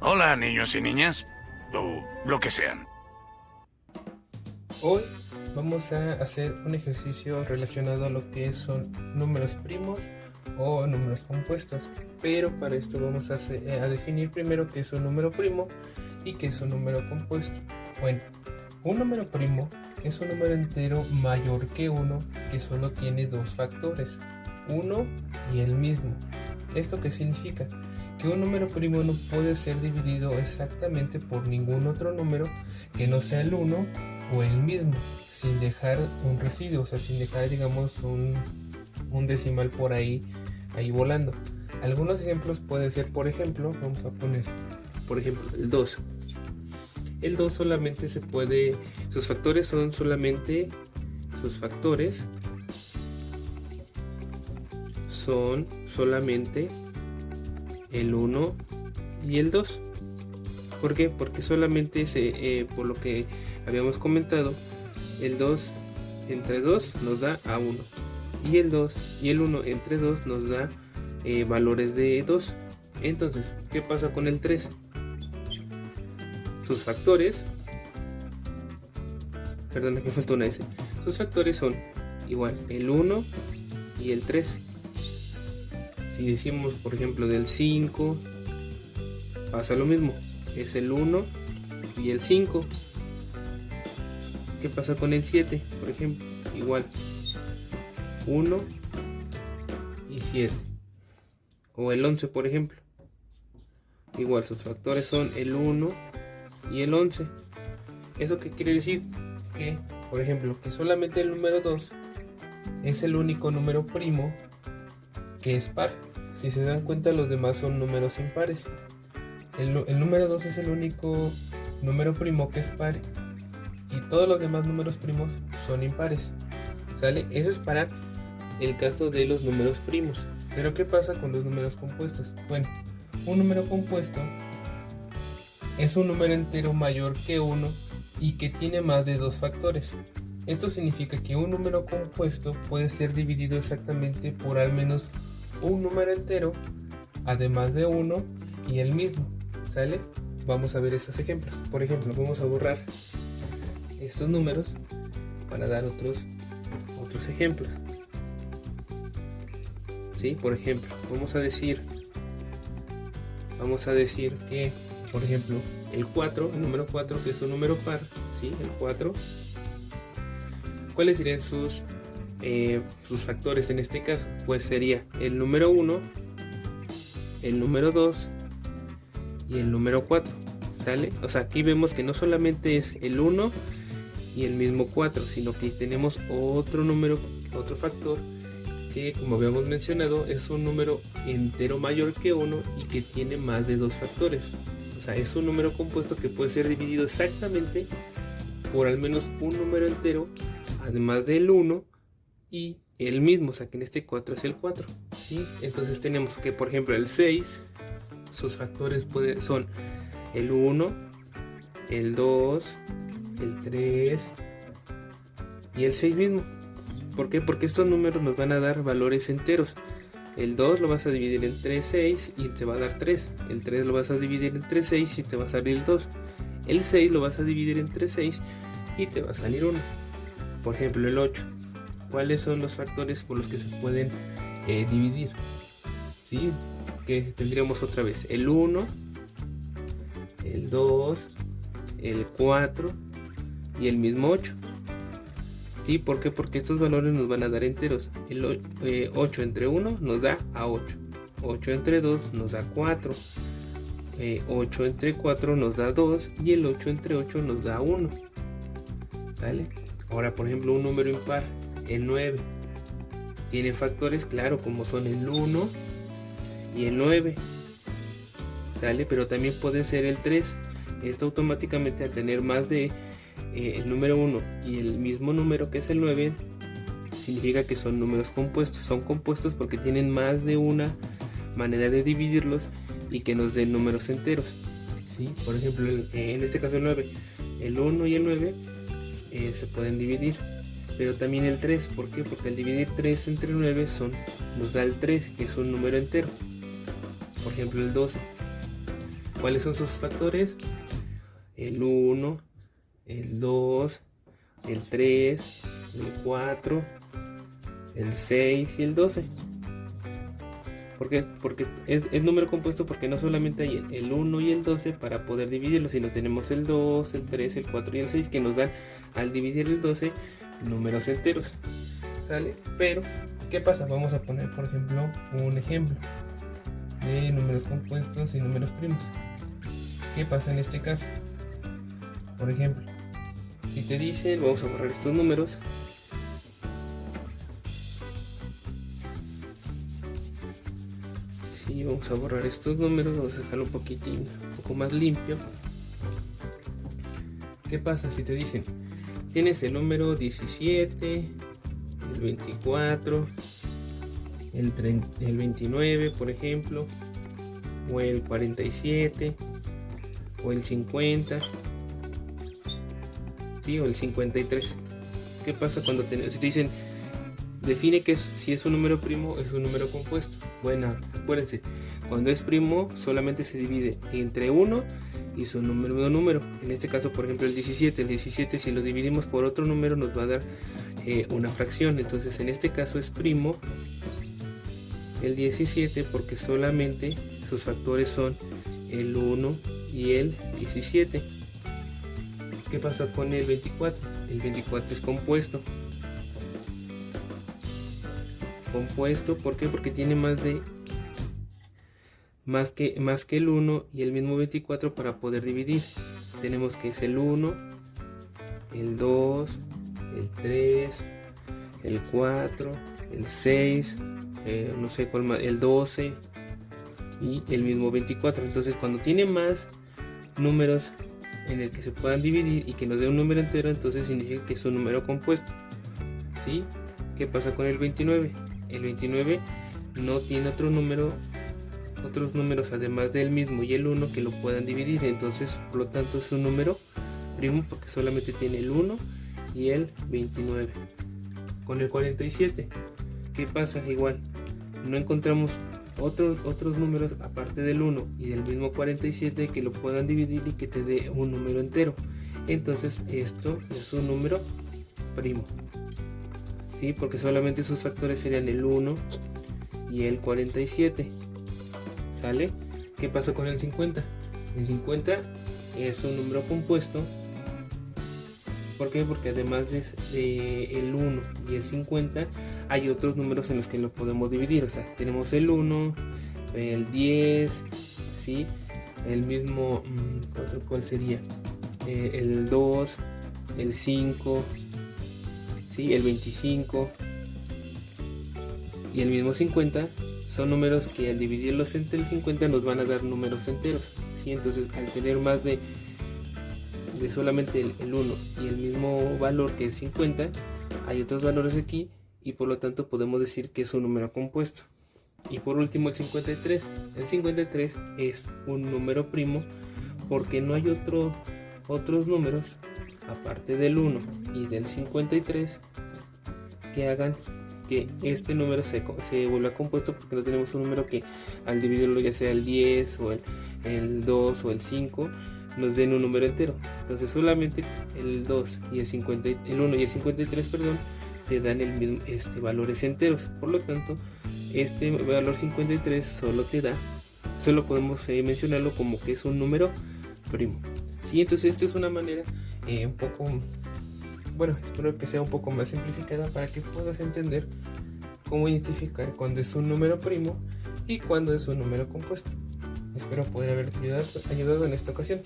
Hola, niños y niñas, o lo que sean. Hoy vamos a hacer un ejercicio relacionado a lo que son números primos o números compuestos, pero para esto vamos a definir primero qué es un número primo y qué es un número compuesto. Bueno, un número primo es un número entero mayor que uno que solo tiene dos factores, uno y el mismo. ¿Esto qué significa? Que un número primo no puede ser dividido exactamente por ningún otro número que no sea el 1 o el mismo, sin dejar un residuo, o sea, sin dejar, digamos, un decimal por ahí volando. Algunos ejemplos pueden ser, por ejemplo, vamos a poner, por ejemplo, el 2. El 2 solamente se puede, sus factores son solamente, sus factores son solamente el 1 y el 2. ¿Por qué? Porque solamente por lo que habíamos comentado, el 2 entre 2 nos da a 1 y el 2 y el 1 entre 2 nos da valores de 2. Entonces, ¿qué pasa con el 3? Sus factores, perdón, que falta una S. Sus factores son igual el 1 y el 3. Si decimos, por ejemplo, del 5, pasa lo mismo, es el 1 y el 5. ¿Qué pasa con el 7? Por ejemplo, igual, 1 y 7. O el 11, por ejemplo, igual, sus factores son el 1 y el 11. ¿Eso qué quiere decir? Que, por ejemplo, que solamente el número 2 es el único número primo que es par. Si se dan cuenta, los demás son números impares. El número 2 es el único número primo que es par y todos los demás números primos son impares. ¿Sale? Eso es para el caso de los números primos. Pero ¿qué pasa con los números compuestos? Bueno, un número compuesto es un número entero mayor que 1 y que tiene más de dos factores. Esto significa que un número compuesto puede ser dividido exactamente por al menos un número entero, además de 1 y el mismo. ¿Sale? Vamos a ver estos ejemplos. Por ejemplo, vamos a borrar estos números para dar otros ejemplos. ¿Sí? Por ejemplo, vamos a decir que, por ejemplo, el 4, el número 4, que es un número par, ¿sí? El 4. ¿Cuáles serían sus factores en este caso? Pues sería el número 1, el número 2 y el número 4. ¿Sale? O sea, aquí vemos que no solamente es el 1 y el mismo 4, sino que tenemos otro número, otro factor que, como habíamos mencionado, es un número entero mayor que 1 y que tiene más de dos factores. O sea, es un número compuesto que puede ser dividido exactamente por al menos un número entero, además del 1 y el mismo, o sea que en este 4 es el 4, ¿sí? Entonces tenemos que, por ejemplo, el 6, sus factores son el 1, el 2, el 3 y el 6 mismo. ¿Por qué? Porque estos números nos van a dar valores enteros. El 2 lo vas a dividir entre 6 y te va a dar 3. El 3 lo vas a dividir entre 6 y te va a salir el 2. El 6 lo vas a dividir entre 6 y te va a salir 1. Por ejemplo, el 8. ¿Cuáles son los factores por los que se pueden dividir? ¿Sí? Que tendríamos otra vez el 1, el 2, el 4 y el mismo 8. ¿Sí? ¿Por qué? Porque estos valores nos van a dar enteros. El 8 entre 1 nos da a 8. 8 entre 2 nos da 4. 8 entre 4 nos da 2 y el 8 entre 8 nos da 1. ¿Vale? Ahora, por ejemplo, un número impar, el 9, tiene factores, claro, como son el 1 y el 9. ¿Sale? Pero también puede ser el 3. Esto automáticamente, al tener más de el número 1 y el mismo número que es el 9, significa que son números compuestos. Son compuestos porque tienen más de una manera de dividirlos y que nos den números enteros. ¿Sí? Por ejemplo, en este caso el 9, el 1 y el 9 se pueden dividir, pero también el 3. ¿Por qué? Porque al dividir 3 entre 9 nos da el 3, que es un número entero. Por ejemplo, el 12. ¿Cuáles son sus factores? El 1, el 2, el 3, el 4, el 6 y el 12. ¿Por qué? Porque es número compuesto, porque no solamente hay el 1 y el 12 para poder dividirlo, sino tenemos el 2, el 3, el 4 y el 6 que nos dan, al dividir el 12, números enteros. ¿Sale? Pero, ¿qué pasa? Vamos a poner, por ejemplo, un ejemplo de números compuestos y números primos. ¿Qué pasa en este caso? Por ejemplo, si te dicen, vamos a borrar estos números. Sí, vamos a borrar estos números, vamos a dejarlo un poco más limpio. ¿Qué pasa si te dicen, tienes el número 17, el 24, el 29, por ejemplo, o el 47, o el 50, ¿sí? O el 53. ¿Qué pasa cuando si te dicen, define que si es un número primo o es un número compuesto? Bueno, acuérdense, cuando es primo solamente se divide entre 1 y su número. En este caso, por ejemplo, el 17 si lo dividimos por otro número nos va a dar una fracción. Entonces en este caso es primo el 17 porque solamente sus factores son el 1 y el 17. ¿Qué pasa con el 24? El 24 es compuesto. ¿Por qué? Porque tiene más que el 1 y el mismo 24 para poder dividir. Tenemos que es el 1, el 2, el 3, el 4, el 6, no sé cuál más, el 12 y el mismo 24. Entonces cuando tiene más números en el que se puedan dividir y que nos dé un número entero, entonces significa que es un número compuesto, ¿sí? ¿Qué pasa con el 29? El 29 no tiene otros números además del mismo y el 1 que lo puedan dividir, entonces por lo tanto es un número primo porque solamente tiene el 1 y el 29. Con el 47, ¿qué pasa? Igual, no encontramos otros números aparte del 1 y del mismo 47 que lo puedan dividir y que te dé un número entero, entonces esto es un número primo, ¿sí? Porque solamente sus factores serían el 1 y el 47. ¿Sale? ¿Qué pasa con el 50? El 50 es un número compuesto. ¿Por qué? Porque además de el 1 y el 50 hay otros números en los que lo podemos dividir. O sea, tenemos el 1, el 10, ¿sí? El mismo, ¿cuál sería? El 2, el 5, ¿sí? El 25 y el mismo 50. Son números que al dividirlos entre el 50 nos van a dar números enteros, ¿sí? Entonces al tener más de solamente el 1 y el mismo valor que el 50, hay otros valores aquí y por lo tanto podemos decir que es un número compuesto. Y por último el 53. El 53 es un número primo porque no hay otros números aparte del 1 y del 53 que hagan que este número se vuelva compuesto, porque no tenemos un número que al dividirlo, ya sea el 10 o el 2 o el 5, nos den un número entero. Entonces solamente el 2 y el 1 y el 53, perdón, te dan el mismo valores enteros. Por lo tanto, este valor 53 solo podemos mencionarlo como que es un número primo. Sí, entonces esta es una manera un poco, bueno, espero que sea un poco más simplificada para que puedas entender cómo identificar cuando es un número primo y cuando es un número compuesto. Espero poder haberte ayudado en esta ocasión.